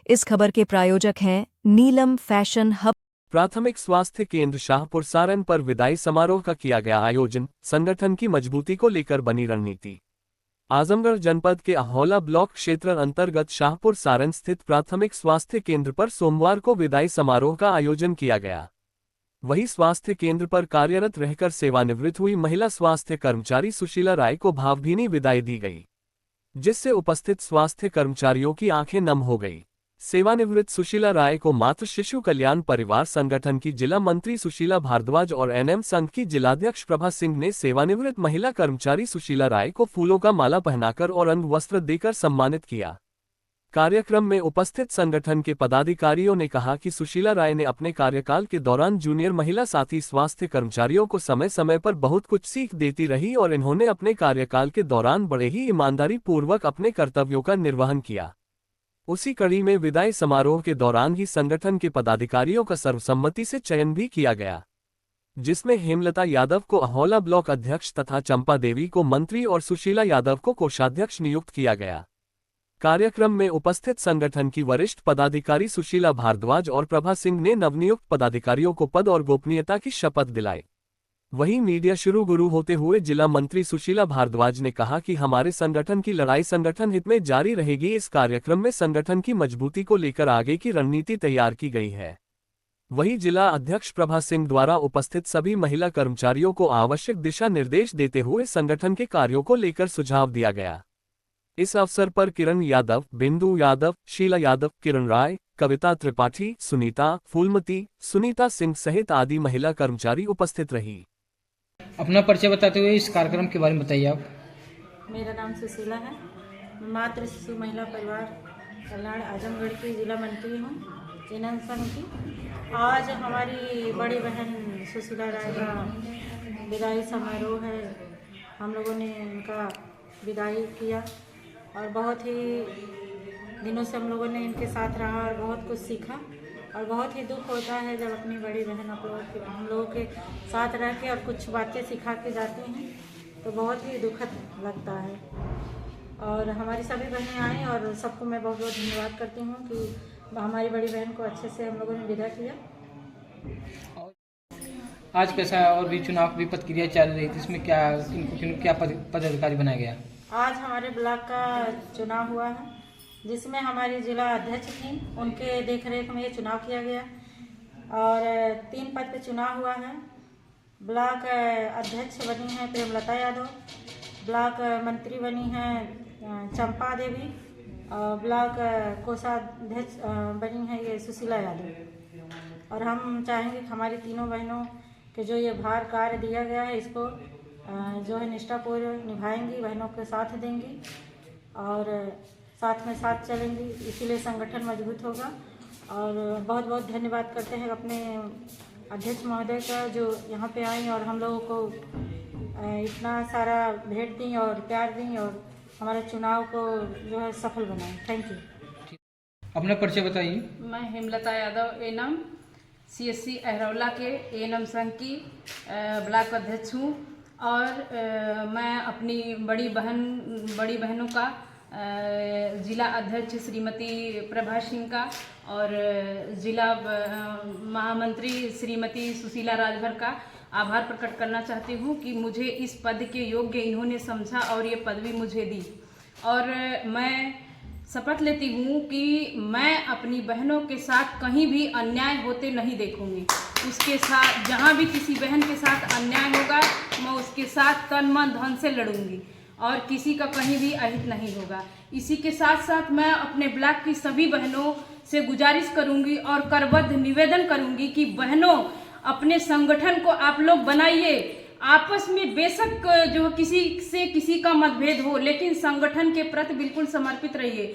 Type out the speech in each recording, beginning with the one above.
इस खबर के प्रायोजक हैं नीलम फैशन हब। प्राथमिक स्वास्थ्य केंद्र शाहपुर सारण पर विदाई समारोह का किया गया आयोजन, संगठन की मजबूती को लेकर बनी रणनीति। आजमगढ़ जनपद के अहोला ब्लॉक क्षेत्र अंतर्गत शाहपुर सारण स्थित प्राथमिक स्वास्थ्य केंद्र पर सोमवार को विदाई समारोह का आयोजन किया गया। वहीं स्वास्थ्य केंद्र पर कार्यरत रहकर सेवानिवृत्त हुई महिला स्वास्थ्य कर्मचारी सुशीला राय को भावभीनी विदाई दी गई, जिससे उपस्थित स्वास्थ्य कर्मचारियों की आंखें नम हो गई। सेवानिवृत्त सुशीला राय को मातृ शिशु कल्याण परिवार संगठन की जिला मंत्री सुशीला भारद्वाज और एनएम संघ की जिलाध्यक्ष प्रभा सिंह ने सेवानिवृत्त महिला कर्मचारी सुशीला राय को फूलों का माला पहनाकर और अंग वस्त्र देकर सम्मानित किया। कार्यक्रम में उपस्थित संगठन के पदाधिकारियों ने कहा कि सुशीला राय ने अपने कार्यकाल के दौरान जूनियर महिला साथी स्वास्थ्य कर्मचारियों को समय समय पर बहुत कुछ सीख देती रही और इन्होंने अपने कार्यकाल के दौरान बड़े ही ईमानदारी पूर्वक अपने कर्तव्यों का निर्वहन किया। उसी कड़ी में विदाई समारोह के दौरान ही संगठन के पदाधिकारियों का सर्वसम्मति से चयन भी किया गया, जिसमें हेमलता यादव को अहोला ब्लॉक अध्यक्ष तथा चंपा देवी को मंत्री और सुशीला यादव को कोषाध्यक्ष नियुक्त किया गया। कार्यक्रम में उपस्थित संगठन की वरिष्ठ पदाधिकारी सुशीला भारद्वाज और प्रभा सिंह ने नवनियुक्त पदाधिकारियों को पद और गोपनीयता की शपथ दिलाई। वहीं मीडिया शुरू होते हुए जिला मंत्री सुशीला भारद्वाज ने कहा कि हमारे संगठन की लड़ाई संगठन हित में जारी रहेगी। इस कार्यक्रम में संगठन की मजबूती को लेकर आगे की रणनीति तैयार की गई है। वहीं जिला अध्यक्ष प्रभा सिंह द्वारा उपस्थित सभी महिला कर्मचारियों को आवश्यक दिशा निर्देश देते हुए संगठन के कार्यों को लेकर सुझाव दिया गया। इस अवसर पर किरण यादव, बिंदु यादव, शीला यादव, किरण राय, कविता त्रिपाठी, सुनीता, फूलमती, सुनीता सिंह सहित आदि महिला कर्मचारी उपस्थित रही। अपना परिचय बताते हुए इस कार्यक्रम के बारे में बताइए आप। मेरा नाम सुशीला है। मैं मातृ शिशु महिला परिवार कल्याण आजमगढ़ की जिला मंत्री हूँ, एनएम संघ की। आज हमारी बड़ी बहन सुशीला राय का विदाई समारोह है। हम लोगों ने उनका विदाई किया और बहुत ही दिनों से हम लोगों ने इनके साथ रहा और बहुत कुछ सीखा। और बहुत ही दुख होता है जब अपनी बड़ी बहन हम लोगों के साथ रह के और कुछ बातें सिखा के जाती हैं, तो बहुत ही दुखद लगता है। और हमारी सभी बहनें आई और सबको मैं बहुत बहुत धन्यवाद करती हूँ कि हमारी बड़ी बहन को अच्छे से हम लोगों ने विदा किया। आज कैसा और भी चुनाव की प्रक्रिया चल रही थी, इसमें क्या पदाधिकारी बनाया गया? आज हमारे ब्लॉक का चुनाव हुआ है, जिसमें हमारी जिला अध्यक्ष थी, उनके देखरेख में ये चुनाव किया गया और 3 पद पे चुनाव हुआ है। ब्लॉक अध्यक्ष बनी है हेमलता यादव, ब्लॉक मंत्री बनी है चंपा देवी और ब्लॉक कोषाध्यक्ष बनी है ये सुशीला यादव। और हम चाहेंगे कि हमारी तीनों बहनों के जो ये भार कार्य दिया गया है, इसको जो है निष्ठापूर्वक निभाएंगी, बहनों के साथ देंगी और साथ में साथ चलेंगी, इसीलिए संगठन मजबूत होगा। और बहुत बहुत धन्यवाद करते हैं अपने अध्यक्ष महोदय का, जो यहाँ पे आई और हम लोगों को इतना सारा भेंट दी और प्यार दी और हमारे चुनाव को जो है सफल बनाए। Thank you. अपना परिचय बताइए। मैं हेमलता यादव, एनएम सीएससी अहरौला के एनएम संघ की ब्लॉक अध्यक्ष हूँ और मैं अपनी बड़ी बहनों का जिला अध्यक्ष श्रीमती प्रभा सिंह का और जिला महामंत्री श्रीमती सुशीला राजभर का आभार प्रकट करना चाहती हूँ कि मुझे इस पद के योग्य इन्होंने समझा और ये पदवी मुझे दी। और मैं शपथ लेती हूँ कि मैं अपनी बहनों के साथ कहीं भी अन्याय होते नहीं देखूँगी। उसके साथ जहाँ भी किसी बहन के साथ अन्याय होगा, मैं उसके साथ तन मन धन से लड़ूंगी और किसी का कहीं भी अहित नहीं होगा। इसी के साथ साथ मैं अपने ब्लॉक की सभी बहनों से गुजारिश करूंगी और करबद्ध निवेदन करूंगी कि बहनों, अपने संगठन को आप लोग बनाइए। आपस में बेशक जो किसी का मतभेद हो, लेकिन संगठन के प्रति बिल्कुल समर्पित रहिए।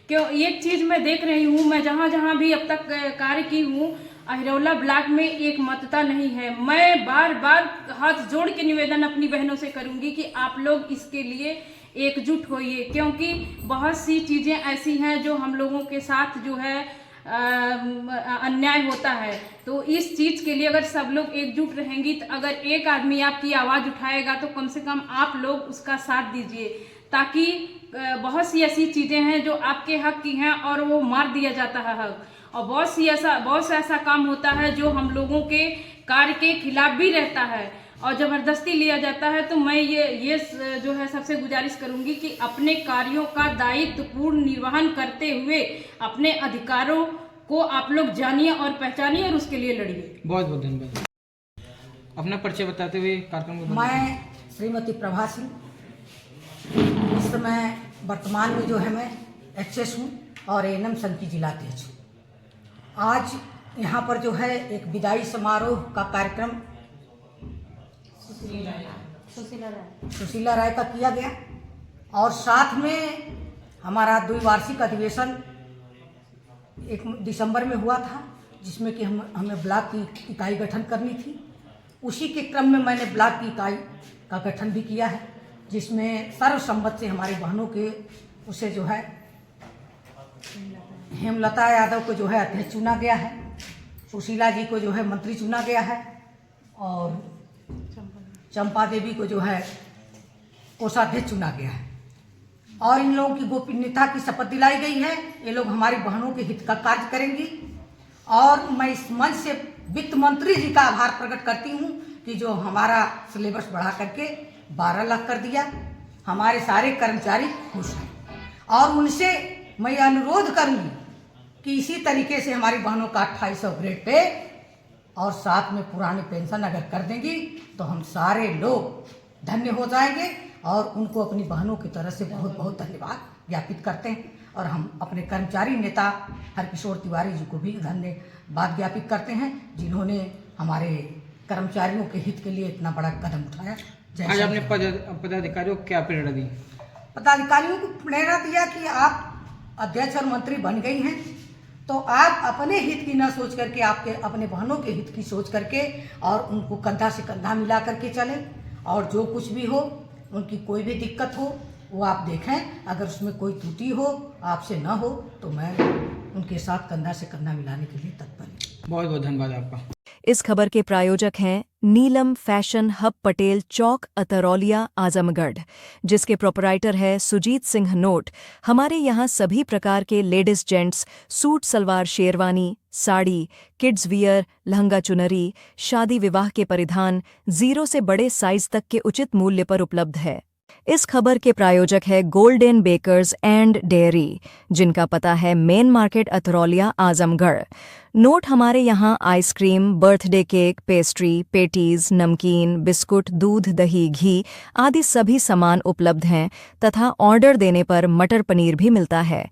क्यों एक चीज़ मैं देख रही हूँ, मैं जहाँ भी अब तक कार्य की हूँ, अहिरौला ब्लॉक में एक मतता नहीं है। मैं बार बार हाथ जोड़ के निवेदन अपनी बहनों से करूंगी कि आप लोग इसके लिए एकजुट होइए, क्योंकि बहुत सी चीज़ें ऐसी हैं जो हम लोगों के साथ जो है अन्याय होता है। तो इस चीज़ के लिए अगर सब लोग एकजुट रहेंगी, तो अगर एक आदमी आपकी आवाज़ उठाएगा तो कम से कम आप लोग उसका साथ दीजिए, ताकि बहुत सी ऐसी चीज़ें हैं जो आपके हक की हैं और वो मार दिया जाता है हक, और बहुत सा ऐसा काम होता है जो हम लोगों के कार्य के खिलाफ भी रहता है और ज़बरदस्ती लिया जाता है। तो मैं ये जो है सबसे गुजारिश करूंगी कि अपने कार्यों का दायित्वपूर्ण निर्वहन करते हुए अपने अधिकारों को आप लोग जानिए और पहचानिए और उसके लिए लड़िए। बहुत बहुत धन्यवाद। अपना परिचय बताते हुए कार्यक्रम को मैं श्रीमती प्रभा सिंह, इस समय वर्तमान में जो है मैं एक्सेस हूँ और एएनएम संघ की जिला अध्यक्ष हूँ। आज यहाँ पर जो है एक विदाई समारोह का कार्यक्रम सुशीला राय का किया गया और साथ में हमारा द्विवार्षिक अधिवेशन 1 दिसंबर में हुआ था, जिसमें कि हमें ब्लॉक की इकाई गठन करनी थी। उसी के क्रम में मैंने ब्लॉक की इकाई का गठन भी किया है, जिसमें सर्वसम्मत से हमारी बहनों के उसे जो है हेमलता यादव को जो है अध्यक्ष चुना गया है, सुशीला जी को जो है मंत्री चुना गया है और चंपा देवी को जो है कोषाध्यक्ष चुना गया है और इन लोगों की गोपनीयता की शपथ दिलाई गई है। ये लोग हमारी बहनों के हित का कार्य करेंगी और मैं इस मंच से वित्त मंत्री जी का आभार प्रकट करती हूँ कि जो हमारा सिलेबस बढ़ा करके 12 लाख कर दिया। हमारे सारे कर्मचारी खुश हैं और उनसे मैं अनुरोध करूँगी कि इसी तरीके से हमारी बहनों का 2800 ग्रेड पे और साथ में पुरानी पेंशन अगर कर देंगी तो हम सारे लोग धन्य हो जाएंगे और उनको अपनी बहनों की तरफ से बहुत बहुत धन्यवाद ज्ञापित करते हैं। और हम अपने कर्मचारी नेता हरकिशोर तिवारी जी को भी धन्यवाद ज्ञापित करते हैं, जिन्होंने हमारे कर्मचारियों के हित के लिए इतना बड़ा कदम उठाया। आज आपने पदाधिकारियों को क्या प्रेरणा दी? पदाधिकारियों को प्रेरणा दिया कि आप अध्यक्ष और मंत्री बन गई हैं तो आप अपने हित की ना सोच करके आपके अपने बहनों के हित की सोच करके और उनको कंधा से कंधा मिला करके चलें और जो कुछ भी हो, उनकी कोई भी दिक्कत हो वो आप देखें। अगर उसमें कोई त्रुटि हो आपसे ना हो तो मैं उनके साथ कंधा से कंधा मिलाने के लिए तत्पर हूँ। बहुत बहुत धन्यवाद आपका। इस खबर के प्रायोजक हैं नीलम फैशन हब, पटेल चौक, अतरौलिया, आजमगढ़, जिसके प्रोपराइटर है सुजीत सिंह नोट। हमारे यहाँ सभी प्रकार के ladies gents suit, salwar, sherwani, sari, kids wear, lehenga, चुनरी, शादी विवाह के परिधान 0 से बड़े साइज तक के उचित मूल्य पर उपलब्ध है। इस खबर के प्रायोजक है गोल्डन बेकर्स एंड डेयरी, जिनका पता है main market, Atraulia, Azamgarh. Note हमारे यहाँ ice cream, birthday cake, pastry, patties, नमकीन, बिस्कुट, दूध, दही, घी आदि सभी सामान उपलब्ध हैं तथा ऑर्डर देने पर मटर पनीर भी मिलता है।